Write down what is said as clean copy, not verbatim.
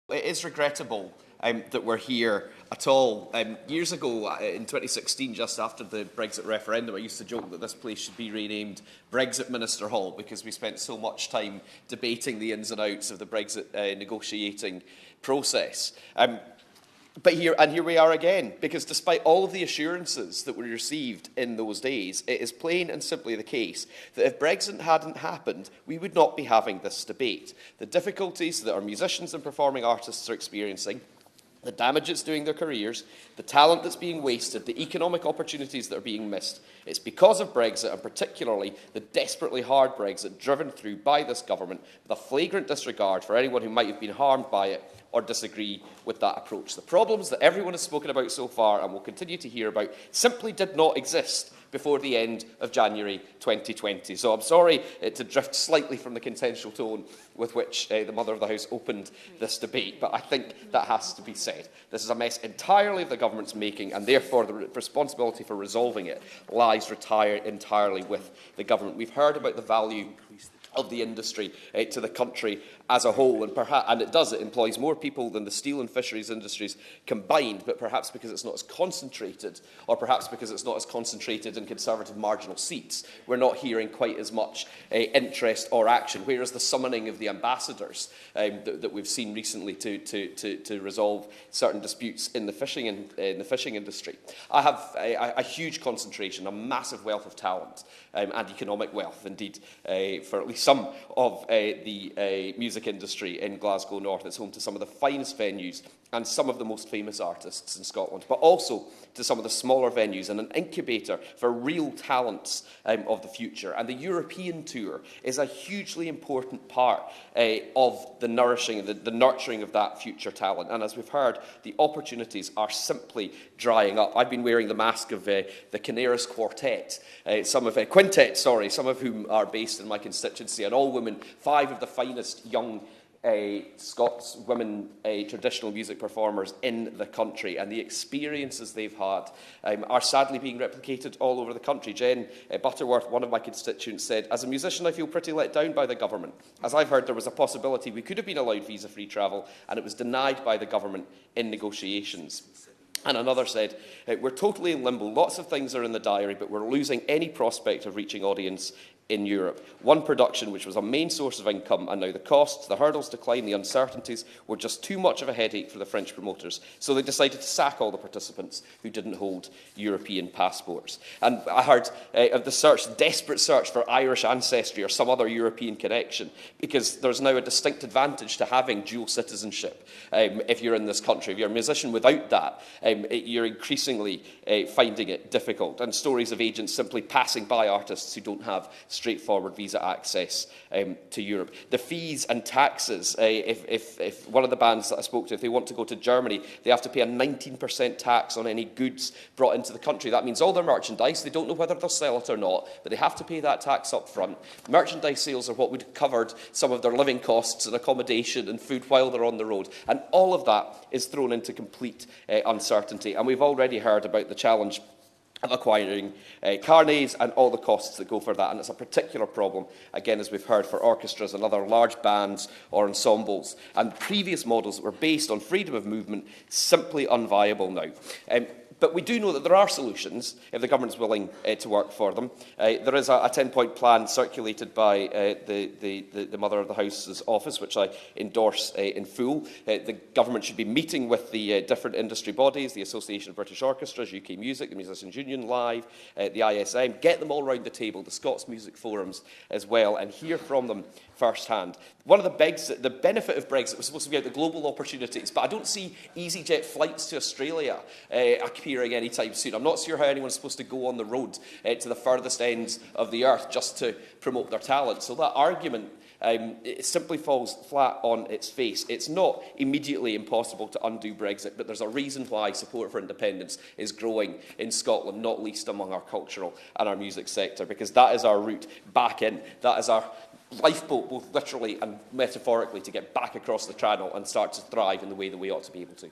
It is regrettable that we're here at all. Years ago, in 2016, just after the Brexit referendum, I used to joke that this place should be renamed Brexit Minister Hall because we spent so much time debating the ins and outs of the Brexit negotiating process. But here we are again, because despite all of the assurances that we received in those days, it is plain and simply the case that if Brexit hadn't happened, we would not be having this debate. The difficulties that our musicians and performing artists are experiencing, the damage it's doing their careers, the talent that's being wasted, the economic opportunities that are being missed. It's because of Brexit, and particularly the desperately hard Brexit driven through by this government, with a flagrant disregard for anyone who might have been harmed by it or disagree with that approach. The problems that everyone has spoken about so far and will continue to hear about simply did not exist before the end of January 2020. So I'm sorry to drift slightly from the consensual tone with which the Mother of the House opened this debate, but I think that has to be said. This is a mess entirely of the government's making, and therefore the responsibility for resolving it lies entirely with the government. We've heard about the value of the industry to the country as a whole, and it employs more people than the steel and fisheries industries combined, but perhaps because it's not as concentrated, or perhaps because it's not as concentrated in Conservative marginal seats, we're not hearing quite as much interest or action, whereas the summoning of the ambassadors that we've seen recently to resolve certain disputes in the fishing industry. I have a huge concentration, a massive wealth of talent and economic wealth, indeed, for at least some of the music industry in Glasgow North. It's home to some of the finest venues and some of the most famous artists in Scotland, but also to some of the smaller venues and an incubator for real talents of the future. And the European tour is a hugely important part of the nurturing of that future talent. And as we've heard, the opportunities are simply drying up. I've been wearing the mask of the Kinnaris Quintet, Quintet, some of whom are based in my constituency, and all women, 5 of the finest young Scots women traditional music performers in the country, and the experiences they've had are sadly being replicated all over the country. Jenn, Butterworth, one of my constituents, said, "As a musician, I feel pretty let down by the government. As I've heard, there was a possibility we could have been allowed visa-free travel, and it was denied by the government in negotiations." And another said, "We're totally in limbo. Lots of things are in the diary, but we're losing any prospect of reaching audience in Europe. One production which was a main source of income, and now the costs, the hurdles to climb, the uncertainties were just too much of a headache for the French promoters. So they decided to sack all the participants who didn't hold European passports." And I heard of the desperate search for Irish ancestry or some other European connection, because there's now a distinct advantage to having dual citizenship if you're in this country. If you're a musician without that, you're increasingly finding it difficult. And stories of agents simply passing by artists who don't have straightforward visa access to Europe. The fees and taxes, if one of the bands that I spoke to, if they want to go to Germany, they have to pay a 19% tax on any goods brought into the country. That means all their merchandise, they don't know whether they'll sell it or not, but they have to pay that tax up front. Merchandise sales are what would have covered some of their living costs and accommodation and food while they're on the road. And all of that is thrown into complete uncertainty. And we've already heard about the challenge of acquiring carnets and all the costs that go for that. And it's a particular problem, again, as we've heard, for orchestras and other large bands or ensembles. And previous models that were based on freedom of movement, simply unviable now. But we do know that there are solutions if the government's willing to work for them. There is a 10-point plan circulated by the Mother of the House's office, which I endorse in full. The government should be meeting with the different industry bodies, the Association of British Orchestras, UK Music, the Musicians Union Live, the ISM, get them all round the table, the Scots Music Forums as well, and hear from them firsthand. One of the benefit of Brexit was supposed to be out the global opportunities, but I don't see EasyJet flights to Australia appearing anytime soon. I'm not sure how anyone's supposed to go on the road to the furthest ends of the earth just to promote their talent. So that argument it simply falls flat on its face. It's not immediately impossible to undo Brexit, but there's a reason why support for independence is growing in Scotland, not least among our cultural and our music sector, because that is our route back in. That is our lifeboat, both literally and metaphorically, to get back across the channel and start to thrive in the way that we ought to be able to.